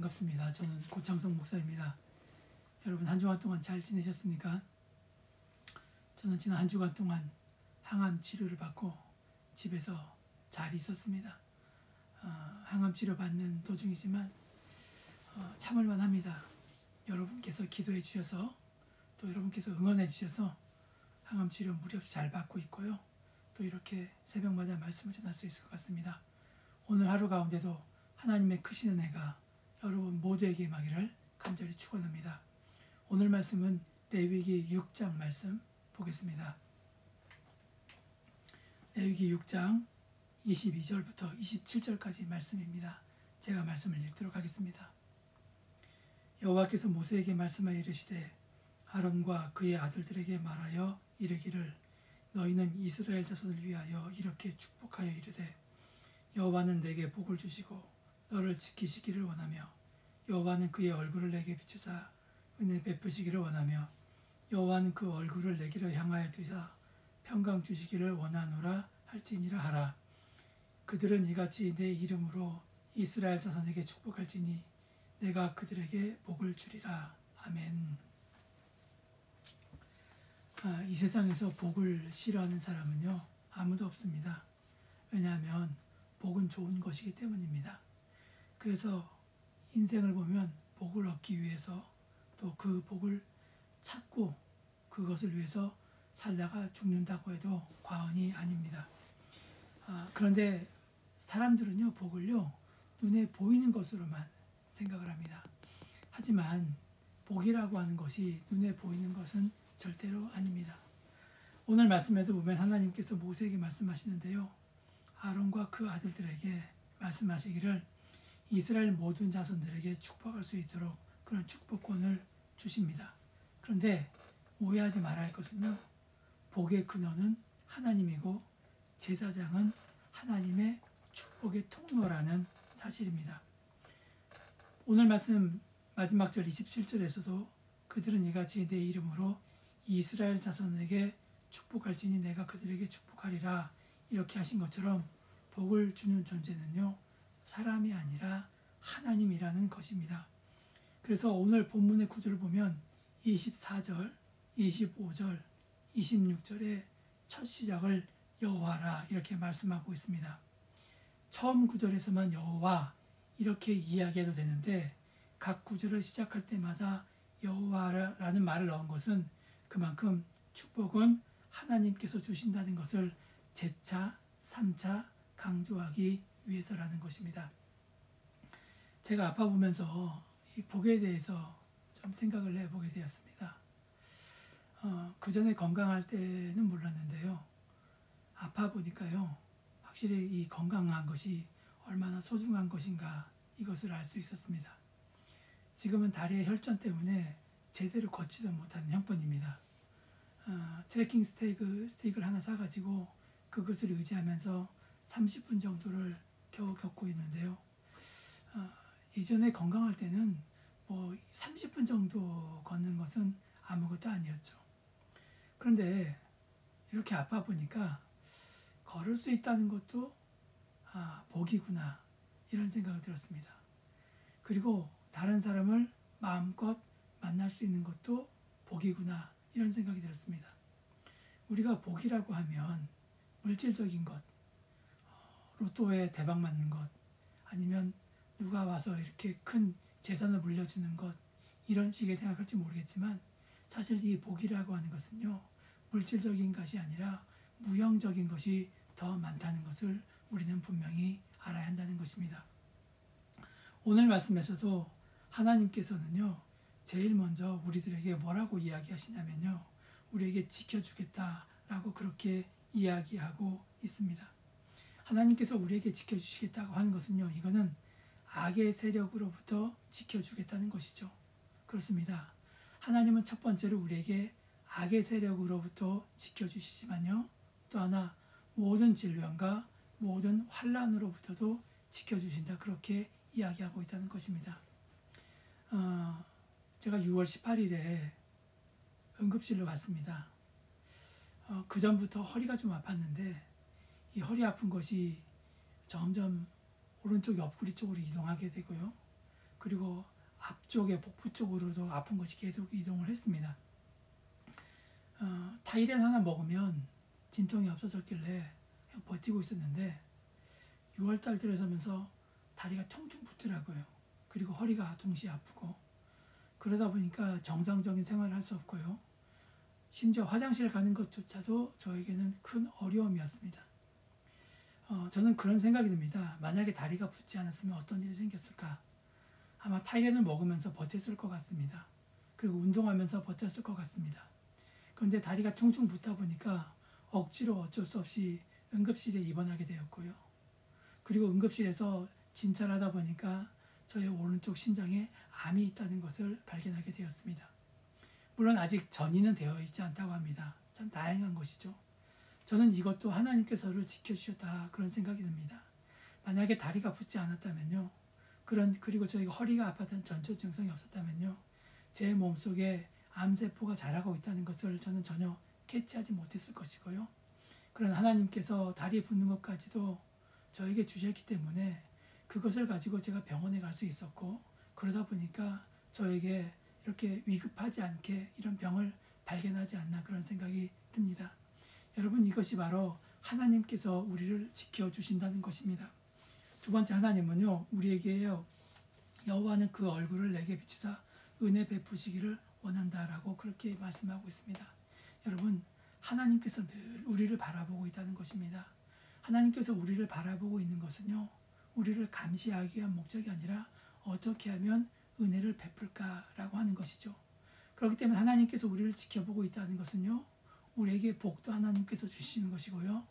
반갑습니다. 저는 고창석 목사입니다. 여러분 한 주간 동안 잘 지내셨습니까? 저는 지난 한 주간 동안 항암 치료를 받고 집에서 잘 있었습니다. 항암 치료 받는 도중이지만 참을만 합니다. 여러분께서 기도해 주셔서 또 여러분께서 응원해 주셔서 항암 치료 무리 없이 잘 받고 있고요. 또 이렇게 새벽마다 말씀을 전할 수 있을 것 같습니다. 오늘 하루 가운데도 하나님의 크신 은혜가 여러분 모두에게 임하기를 간절히 축원합니다. 오늘 말씀은 레위기 6장 말씀 보겠습니다. 레위기 6장 22절부터 27절까지 말씀입니다. 제가 말씀을 읽도록 하겠습니다. 여호와께서 모세에게 말씀하여 이르시되 아론과 그의 아들들에게 말하여 이르기를 너희는 이스라엘 자손을 위하여 이렇게 축복하여 이르되 여호와는 내게 복을 주시고 너를 지키시기를 원하며 여호와는 그의 얼굴을 내게 비추사 은혜 베푸시기를 원하며 여호와는 그 얼굴을 내게로 향하여 두사 평강 주시기를 원하노라 할지니라 하라. 그들은 이같이 내 이름으로 이스라엘 자손에게 축복할지니 내가 그들에게 복을 주리라. 아멘. 이 세상에서 복을 싫어하는 사람은요 아무도 없습니다. 왜냐하면 복은 좋은 것이기 때문입니다. 그래서 인생을 보면 복을 얻기 위해서 또 그 복을 찾고 그것을 위해서 살다가 죽는다고 해도 과언이 아닙니다. 그런데 사람들은요 복을요 눈에 보이는 것으로만 생각을 합니다. 하지만 복이라고 하는 것이 눈에 보이는 것은 절대로 아닙니다. 오늘 말씀에도 보면 하나님께서 모세에게 말씀하시는데요. 아론과 그 아들들에게 말씀하시기를 이스라엘 모든 자손들에게 축복할 수 있도록 그런 축복권을 주십니다. 그런데 오해하지 말아야 할 것은요. 복의 근원은 하나님이고 제사장은 하나님의 축복의 통로라는 사실입니다. 오늘 말씀 마지막 절 27절에서도 그들은 이같이 내 이름으로 이스라엘 자손에게 축복할지니 내가 그들에게 축복하리라 이렇게 하신 것처럼 복을 주는 존재는요 사람이 아니라 하나님이라는 것입니다. 그래서 오늘 본문의 구절을 보면 24절, 25절, 26절에 첫 시작을 여호와라 이렇게 말씀하고 있습니다. 처음 구절에서만 여호와 이렇게 이야기해도 되는데 각 구절을 시작할 때마다 여호와라는 말을 넣은 것은 그만큼 축복은 하나님께서 주신다는 것을 재차, 3차 강조하기 위해서라는 것입니다. 제가 아파 보면서 이 복에 대해서 좀 생각을 해보게 되었습니다. 그 전에 건강할 때는 몰랐는데요. 아파 보니까요. 확실히 이 건강한 것이 얼마나 소중한 것인가 이것을 알 수 있었습니다. 지금은 다리의 혈전 때문에 제대로 걷지도 못하는 형편입니다. 트레킹 스틱을 하나 사가지고 그것을 의지하면서 30분 정도를 겨우 걷고 있는데요. 이전에 건강할 때는 뭐 30분 정도 걷는 것은 아무것도 아니었죠. 그런데 이렇게 아파 보니까 걸을 수 있다는 것도 복이구나 이런 생각을 들었습니다. 그리고 다른 사람을 마음껏 만날 수 있는 것도 복이구나 이런 생각이 들었습니다. 우리가 복이라고 하면 물질적인 것, 로또에 대박 맞는 것, 아니면 누가 와서 이렇게 큰 재산을 물려주는 것 이런 식의 생각할지 모르겠지만 사실 이 복이라고 하는 것은요 물질적인 것이 아니라 무형적인 것이 더 많다는 것을 우리는 분명히 알아야 한다는 것입니다. 오늘 말씀에서도 하나님께서는요 제일 먼저 우리들에게 뭐라고 이야기하시냐면요 우리에게 지켜주겠다라고 그렇게 이야기하고 있습니다. 하나님께서 우리에게 지켜주시겠다고 하는 것은요 이거는 악의 세력으로부터 지켜주겠다는 것이죠. 그렇습니다. 하나님은 첫 번째로 우리에게 악의 세력으로부터 지켜주시지만요 또 하나 모든 질병과 모든 환난으로부터도 지켜주신다 그렇게 이야기하고 있다는 것입니다. 제가 6월 18일에 응급실로 갔습니다. 그 전부터 허리가 좀 아팠는데 이 허리 아픈 것이 점점 오른쪽 옆구리 쪽으로 이동하게 되고요. 그리고 앞쪽에 복부 쪽으로도 아픈 것이 계속 이동을 했습니다. 타이레놀 하나 먹으면 진통이 없어졌길래 그냥 버티고 있었는데 6월달 들어서면서 다리가 퉁퉁 붓더라고요. 그리고 허리가 동시에 아프고 그러다 보니까 정상적인 생활을 할 수 없고요. 심지어 화장실 가는 것조차도 저에게는 큰 어려움이었습니다. 저는 그런 생각이 듭니다. 만약에 다리가 붓지 않았으면 어떤 일이 생겼을까? 아마 타이레놀을 먹으면서 버텼을 것 같습니다. 그리고 운동하면서 버텼을 것 같습니다. 그런데 다리가 퉁퉁 붓다 보니까 억지로 어쩔 수 없이 응급실에 입원하게 되었고요. 그리고 응급실에서 진찰을 하다 보니까 저의 오른쪽 심장에 암이 있다는 것을 발견하게 되었습니다. 물론 아직 전이는 되어 있지 않다고 합니다. 참 다행한 것이죠. 저는 이것도 하나님께서를 지켜주셨다 그런 생각이 듭니다. 만약에 다리가 붓지 않았다면요. 그리고 저희가 허리가 아팠던 전초 증상이 없었다면요. 제 몸속에 암세포가 자라고 있다는 것을 저는 전혀 캐치하지 못했을 것이고요. 그런 하나님께서 다리에 붓는 것까지도 저에게 주셨기 때문에 그것을 가지고 제가 병원에 갈 수 있었고 그러다 보니까 저에게 이렇게 위급하지 않게 이런 병을 발견하지 않나 그런 생각이 듭니다. 여러분 이것이 바로 하나님께서 우리를 지켜주신다는 것입니다. 두 번째 하나님은요. 우리에게요. 여호와는 그 얼굴을 내게 비추사 은혜 베푸시기를 원한다라고 그렇게 말씀하고 있습니다. 여러분 하나님께서 늘 우리를 바라보고 있다는 것입니다. 하나님께서 우리를 바라보고 있는 것은요. 우리를 감시하기 위한 목적이 아니라 어떻게 하면 은혜를 베풀까라고 하는 것이죠. 그렇기 때문에 하나님께서 우리를 지켜보고 있다는 것은요. 우리에게 복도 하나님께서 주시는 것이고요.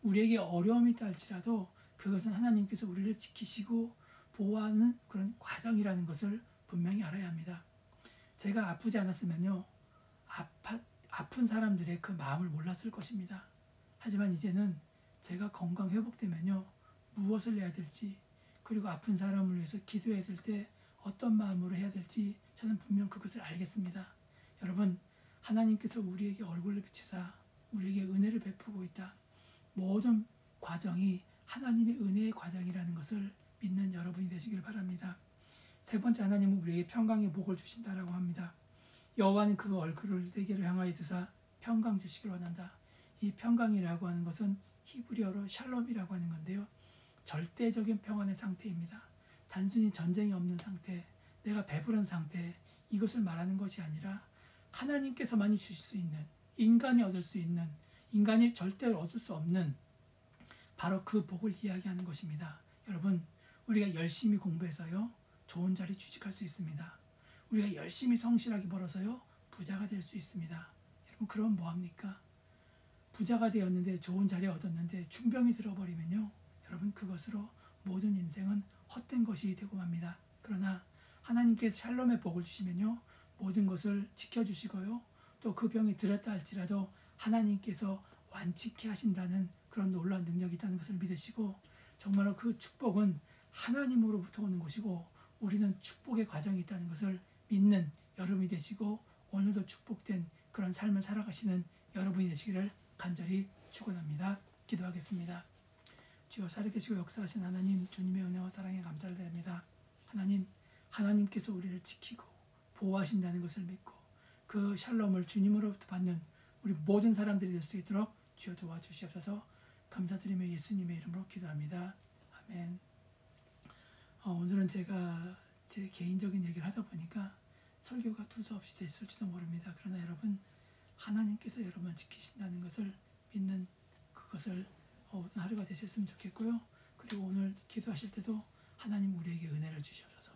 우리에게 어려움이 있다 할지라도 그것은 하나님께서 우리를 지키시고 보호하는 그런 과정이라는 것을 분명히 알아야 합니다. 제가 아프지 않았으면요. 아픈 사람들의 그 마음을 몰랐을 것입니다. 하지만 이제는 제가 건강 회복되면요. 무엇을 해야 될지 그리고 아픈 사람을 위해서 기도해야 될 때 어떤 마음으로 해야 될지 저는 분명 그것을 알겠습니다. 여러분 하나님께서 우리에게 얼굴을 비치사 우리에게 은혜를 베푸고 있다. 모든 과정이 하나님의 은혜의 과정이라는 것을 믿는 여러분이 되시길 바랍니다. 세 번째 하나님은 우리에게 평강의 복을 주신다라고 합니다. 여호와는 그 얼굴을 내게로 향하여 드사 평강 주시길 원한다. 이 평강이라고 하는 것은 히브리어로 샬롬이라고 하는 건데요. 절대적인 평안의 상태입니다. 단순히 전쟁이 없는 상태, 내가 배부른 상태 이것을 말하는 것이 아니라 하나님께서만이 주실 수 있는 인간이 얻을 수 있는 인간이 절대로 얻을 수 없는 바로 그 복을 이야기하는 것입니다. 여러분 우리가 열심히 공부해서요. 좋은 자리 취직할 수 있습니다. 우리가 열심히 성실하게 벌어서요. 부자가 될 수 있습니다. 여러분 그럼 뭐합니까? 부자가 되었는데 좋은 자리 얻었는데 중병이 들어버리면요. 여러분 그것으로 모든 인생은 헛된 것이 되고 맙니다. 그러나 하나님께서 샬롬의 복을 주시면요. 모든 것을 지켜주시고요. 또 그 병이 들었다 할지라도 하나님께서 완치케 하신다는 그런 놀라운 능력이 있다는 것을 믿으시고 정말로 그 축복은 하나님으로부터 오는 것이고 우리는 축복의 과정이 있다는 것을 믿는 여러분이 되시고 오늘도 축복된 그런 삶을 살아가시는 여러분이 되시기를 간절히 축원합니다. 기도하겠습니다. 주여 살아계시고 역사하신 하나님 주님의 은혜와 사랑에 감사를 드립니다. 하나님께서 우리를 지키고 보호하신다는 것을 믿고 그 샬롬을 주님으로부터 받는 우리 모든 사람들이 될 수 있도록 주여 도와주시옵소서. 감사드리며 예수님의 이름으로 기도합니다. 아멘. 오늘은 제가 제 개인적인 얘기를 하다 보니까 설교가 두서없이 됐을지도 모릅니다. 그러나 여러분 하나님께서 여러분을 지키신다는 것을 믿는 그것을 오늘 하루가 되셨으면 좋겠고요. 그리고 오늘 기도하실 때도 하나님 우리에게 은혜를 주시옵소서.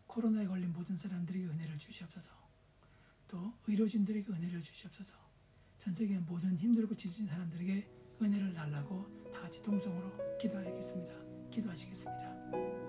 코로나에 걸린 모든 사람들에게 은혜를 주시옵소서. 또 의료진들에게 은혜를 주시옵소서. 전 세계 모든 힘들고 지친 사람들에게 은혜를 달라고 다 같이 동성으로 기도하시겠습니다.